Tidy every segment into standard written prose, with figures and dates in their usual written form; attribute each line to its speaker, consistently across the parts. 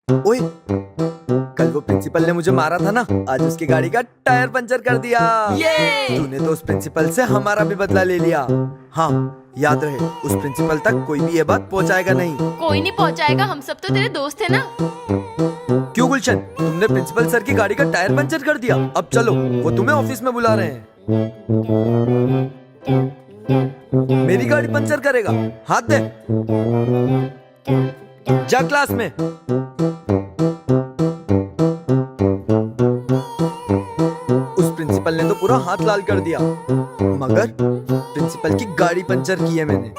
Speaker 1: ओए, कल वो प्रिंसिपल ने मुझे मारा था ना, आज उसकी गाड़ी का टायर पंचर कर दिया।
Speaker 2: ये
Speaker 1: तूने तो उस प्रिंसिपल से हमारा भी बदला ले लिया। हाँ, याद रहे, उस प्रिंसिपल तक कोई भी ये बात पहुंचाएगा नहीं।
Speaker 2: कोई नहीं पहुंचाएगा, हम सब तो तेरे दोस्त है ना।
Speaker 1: क्यों गुलशन, तुमने प्रिंसिपल सर की गाड़ी का टायर पंचर कर दिया? अब चलो, वो तुम्हें ऑफिस में बुला रहे हैं। मेरी गाड़ी पंचर करेगा? हाथ दे, जा क्लास में। उस प्रिंसिपल ने तो पूरा हाथ लाल कर दिया, मगर प्रिंसिपल की गाड़ी पंचर की है मैंने।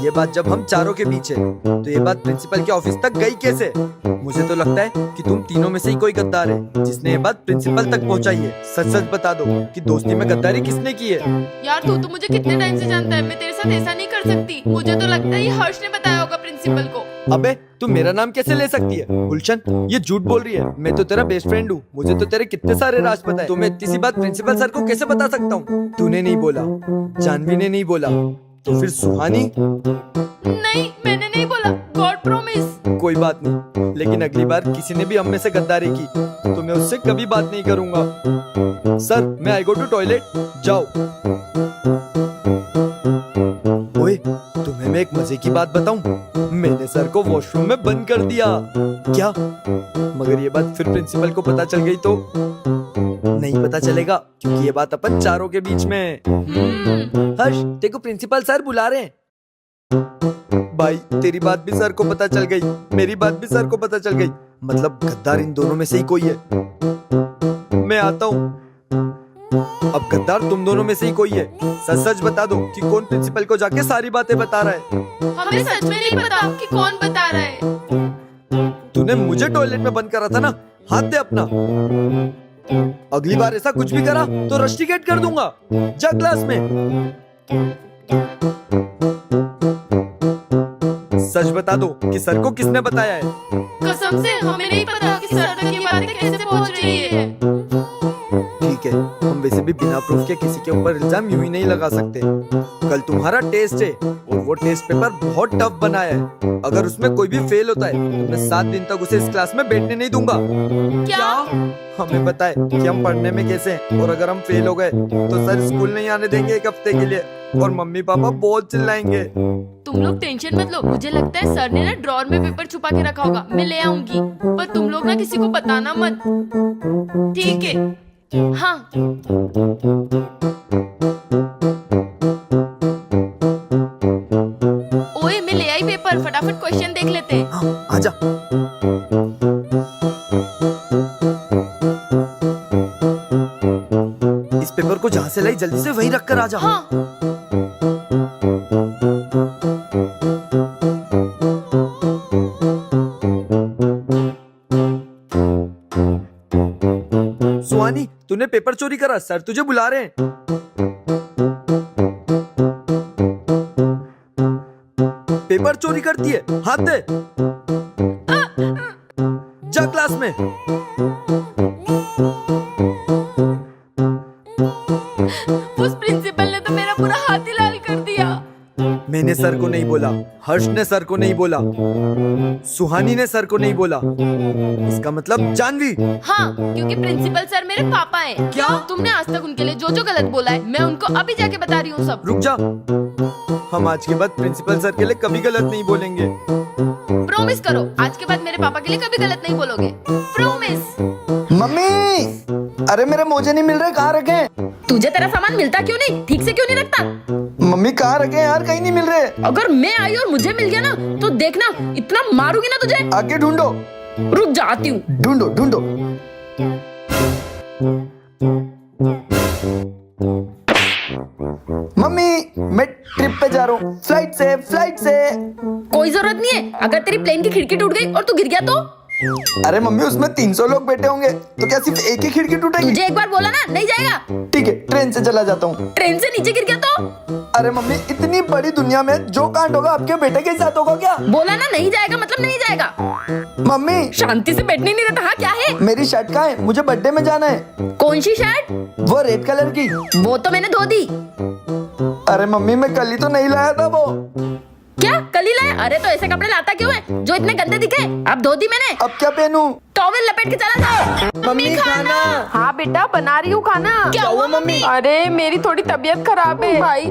Speaker 1: ये बात जब हम चारों के बीच है, तो ये बात प्रिंसिपल के ऑफिस तक गई कैसे? मुझे तो लगता है कि तुम तीनों में से ही कोई गद्दार है जिसने ये बात प्रिंसिपल तक पहुंचाई है। सच सच बता दो कि दोस्ती में गद्दारी किसने की है।
Speaker 2: यार तू तो मुझे कितने टाइम से जानता है, मैं तेरे साथ ऐसा नहीं कर सकती। मुझे तो लगता है ये हर्ष ने बताया होगा प्रिंसिपल को।
Speaker 1: अबे, तू मेरा नाम कैसे ले सकती है? गुलशन, ये झूठ बोल रही है। मैं तो तेरा बेस्ट फ्रेंड हूँ, मुझे तो तेरे कितने सारे राज पता है। तो मैं इतनी सी बात प्रिंसिपल सर को कैसे बता सकता हूँ? तूने नहीं बोला, जानवी ने नहीं बोला, तो फिर सुहानी?
Speaker 2: नहीं, मैंने नहीं बोला, गॉड प्रॉमिस।
Speaker 1: कोई बात नहीं, लेकिन अगली बार किसी ने भी हम में से गद्दारी की तो मैं उससे कभी बात नहीं करूंगा। सर, मैं आई गो टू टॉयलेट, जाओ। ओए, तुम्हें मैं एक मजे की बात बताऊं? मैंने सर को वॉशरूम में बंद कर दिया। क्या? मगर ये बात फिर प्रिंसिपल को पता चल गई तो? नहीं पता चलेगा, क्योंकि ये बात अपन चारों के बीच में है। हर्ष, देखो प्रिंसिपल सर बुला रहे हैं। भाई, तेरी बात भी सर को पता चल गई, मेरी बात भी सर को पता चल गई। मतलब गद्दार इन दोनों में से ही कोई है। मैं आता हूँ। अब गद्दार तुम दोनों में से ही कोई है। सच सच बता दो कि कौन प्रिंसिपल को जाके सारी बातें बता रहा है।
Speaker 2: हमें सच में नहीं पता कि कौन बता रहा है।
Speaker 1: तूने मुझे टॉयलेट में बंद करा था ना, हाथ दे अपना। अगली बार ऐसा कुछ भी करा तो रस्टिकेट कर दूंगा। जा क्लास में। सच बता दो कि सर को किसने बताया है।
Speaker 2: कसम से हमें नहीं पता कि सर तक ये बातें कैसे पहुंच रही है।
Speaker 1: ठीक है, हम वैसे भी बिना प्रूफ के किसी के ऊपर इल्जाम यूं ही नहीं लगा सकते। कल तुम्हारा टेस्ट है और वो टेस्ट पेपर बहुत टफ बनाया है। अगर उसमें कोई भी फेल होता है तो मैं 7 दिन तक उसे इस क्लास में बैठने नहीं दूंगा।
Speaker 2: क्या?
Speaker 1: हमें पता है कि हम पढ़ने में कैसे हैं, और अगर हम फेल हो गए तो सर स्कूल नहीं आने देंगे 1 हफ्ते के लिए, और मम्मी पापा बहुत चिल्लाएंगे।
Speaker 2: तुम लोग टेंशन मत लो, मुझे लगता है सर ने ना ड्रॉर में पेपर छुपा के रखा होगा, मैं ले आऊंगी। पर तुम लोग ना किसी को बताना मत, ठीक है? हाँ। ओए, मैं ले आई पेपर, फटाफट क्वेश्चन देख लेते हैं।
Speaker 1: हाँ, आजा। इस पेपर को जहाँ से लाई जल्दी से वहीं रख कर आजा।
Speaker 2: हाँ।
Speaker 1: सुहानी, तूने पेपर चोरी करा, सर तुझे बुला रहे हैं। पेपर चोरी करती है, हाथ दे। जा क्लास में।
Speaker 2: उस प्रिंसिपल ने तो मेरा पूरा हाथ ही लाल कर दिया।
Speaker 1: मैंने सर को नहीं बोला, हर्ष ने सर को नहीं बोला, सुहानी ने सर को नहीं बोला। इसका मतलब जानवी।
Speaker 2: हाँ, क्योंकि प्रिंसिपल सर मेरे पापा हैं।
Speaker 1: क्या?
Speaker 2: तुमने आज तक उनके लिए जो जो गलत बोला है, मैं उनको अभी जाके बता रही हूँ सब।
Speaker 1: रुक जा, हम आज के बाद प्रिंसिपल सर के लिए कभी गलत नहीं बोलेंगे।
Speaker 2: प्रॉमिस करो, आज के बाद मेरे पापा के लिए कभी गलत नहीं बोलोगे। प्रॉमिस।
Speaker 1: मम्मी, अरे मेरे मोजे नहीं मिल रहे, कहाँ रखे?
Speaker 2: तुझे तेरा सामान मिलता क्यों नहीं? ठीक से क्यों नहीं रखता?
Speaker 1: मम्मी कहाँ रखे यार, कहीं नहीं मिल रहे।
Speaker 2: अगर मैं आई और मुझे मिल गया ना, तो देखना इतना मारूंगी ना तुझे।
Speaker 1: आगे ढूंढो।
Speaker 2: रुक जाती हूँ।
Speaker 1: ढूंढो ढूंढो। मम्मी, मैं ट्रिप पे जा रहा हूँ, फ्लाइट से, फ्लाइट से।
Speaker 2: कोई जरूरत नहीं है, अगर तेरी प्लेन की खिड़की टूट गई और तू गिर गया तो?
Speaker 1: अरे मम्मी, उसमें 300 लोग बैठे होंगे, तो क्या सिर्फ एक ही खिड़की टूटेगी?
Speaker 2: तुझे एक बार बोला ना, नहीं जाएगा।
Speaker 1: ठीक है, ट्रेन से चला जाता हूँ।
Speaker 2: ट्रेन से नीचे गिर गया तो?
Speaker 1: अरे मम्मी, इतनी बड़ी दुनिया में जो कांड होगा आपके बेटे के साथ होगा क्या?
Speaker 2: बोला ना नहीं जाएगा मतलब नहीं जाएगा।
Speaker 1: मम्मी,
Speaker 2: शांति से बैठने नहीं देता। हाँ, क्या है?
Speaker 1: मेरी शर्ट कहाँ है? मुझे बर्थडे में जाना है।
Speaker 2: कौन सी शर्ट?
Speaker 1: वो रेड कलर की।
Speaker 2: वो तो मैंने धो दी।
Speaker 1: अरे मम्मी, मैं कल ही तो नहीं लाया था वो।
Speaker 2: क्या? कल ही लाया। अरे तो ऐसे कपड़े लाता क्यों है जो इतने गंदे दिखे? अब धो दी मैंने।
Speaker 1: अब क्या पहनूं?
Speaker 2: टॉवेल लपेट के चला जाओ।
Speaker 1: मम्मी खाना।
Speaker 3: हाँ बेटा बना रही हूँ खाना।
Speaker 2: क्या हुआ मम्मी?
Speaker 3: अरे मेरी थोड़ी तबीयत खराब है भाई।